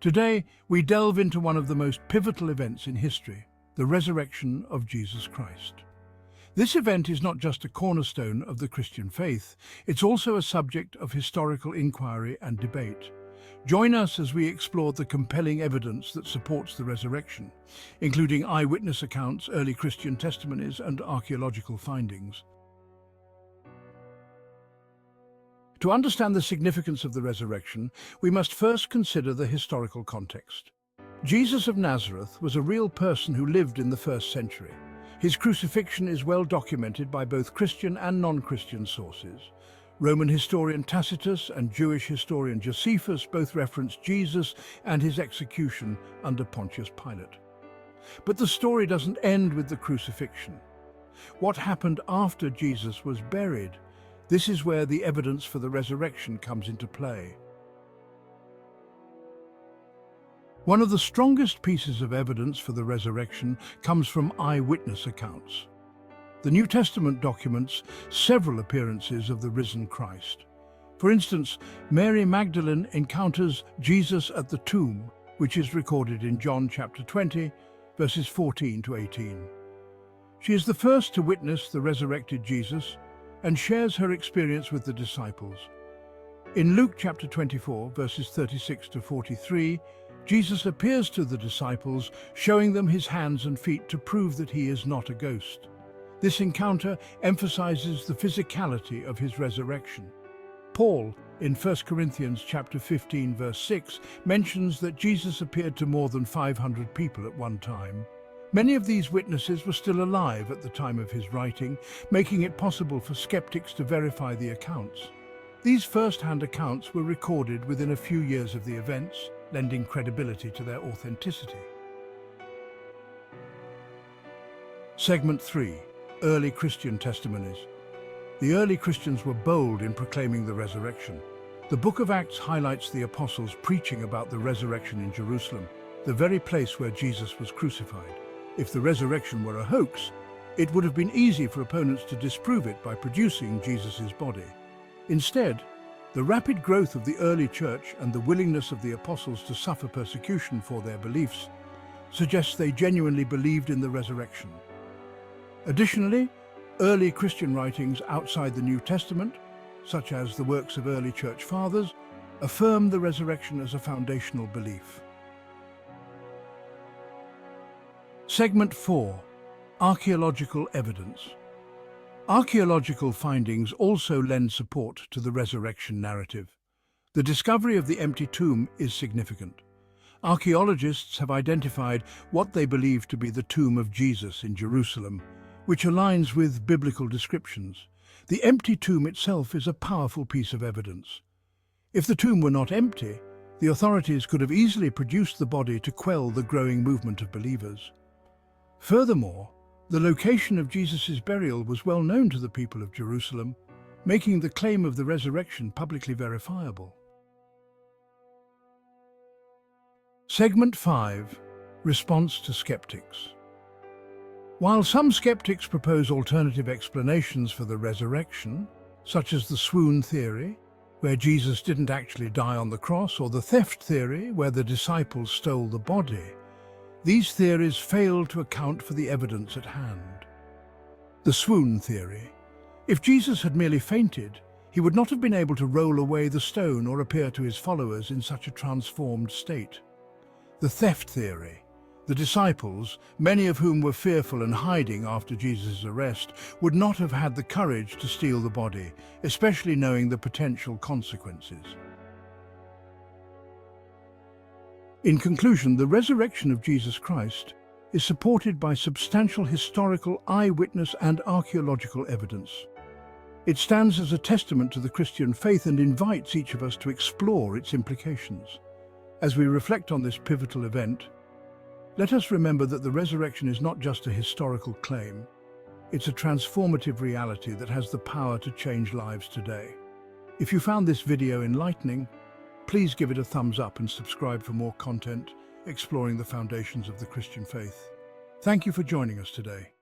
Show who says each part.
Speaker 1: Today, we delve into one of the most pivotal events in history, the resurrection of Jesus Christ. This event is not just a cornerstone of the Christian faith, it's also a subject of historical inquiry and debate. Join us as we explore the compelling evidence that supports the resurrection, including eyewitness accounts, early Christian testimonies, and archaeological findings. To understand the significance of the resurrection, we must first consider the historical context. Jesus of Nazareth was a real person who lived in the first century. His crucifixion is well documented by both Christian and non-Christian sources. Roman historian Tacitus and Jewish historian Josephus both reference Jesus and his execution under Pontius Pilate. But the story doesn't end with the crucifixion. What happened after Jesus was buried? This is where the evidence for the resurrection comes into play. One of the strongest pieces of evidence for the resurrection comes from eyewitness accounts. The New Testament documents several appearances of the risen Christ. For instance, Mary Magdalene encounters Jesus at the tomb, which is recorded in John chapter 20, verses 14 to 18. She is the first to witness the resurrected Jesus and shares her experience with the disciples. In Luke chapter 24, verses 36 to 43, Jesus appears to the disciples, showing them his hands and feet to prove that he is not a ghost. This encounter emphasizes the physicality of his resurrection. Paul, in 1 Corinthians chapter 15, verse 6, mentions that Jesus appeared to more than 500 people at one time. Many of these witnesses were still alive at the time of his writing, making it possible for skeptics to verify the accounts. These first-hand accounts were recorded within a few years of the events, lending credibility to their authenticity. Segment 3. Early Christian testimonies. The early Christians were bold in proclaiming the resurrection. The book of Acts highlights the apostles preaching about the resurrection in Jerusalem, the very place where Jesus was crucified. If the resurrection were a hoax, it would have been easy for opponents to disprove it by producing Jesus' body. Instead, the rapid growth of the early church and the willingness of the apostles to suffer persecution for their beliefs suggests they genuinely believed in the resurrection. Additionally, early Christian writings outside the New Testament, such as the works of early church fathers, affirm the resurrection as a foundational belief. Segment 4. Archaeological evidence. Archaeological findings also lend support to the resurrection narrative. The discovery of the empty tomb is significant. Archaeologists have identified what they believe to be the tomb of Jesus in Jerusalem, which aligns with biblical descriptions. The empty tomb itself is a powerful piece of evidence. If the tomb were not empty, the authorities could have easily produced the body to quell the growing movement of believers. Furthermore, the location of Jesus' burial was well known to the people of Jerusalem, making the claim of the resurrection publicly verifiable. Segment 5. Response to skeptics. While some skeptics propose alternative explanations for the resurrection, such as the swoon theory, where Jesus didn't actually die on the cross, or the theft theory, where the disciples stole the body, these theories fail to account for the evidence at hand. The swoon theory. If Jesus had merely fainted, he would not have been able to roll away the stone or appear to his followers in such a transformed state. The theft theory. The disciples, many of whom were fearful and hiding after Jesus' arrest, would not have had the courage to steal the body, especially knowing the potential consequences. In conclusion, the resurrection of Jesus Christ is supported by substantial historical, eyewitness and archaeological evidence. It stands as a testament to the Christian faith and invites each of us to explore its implications. As we reflect on this pivotal event, let us remember that the resurrection is not just a historical claim, it's a transformative reality that has the power to change lives today. If you found this video enlightening, please give it a thumbs up and subscribe for more content exploring the foundations of the Christian faith. Thank you for joining us today.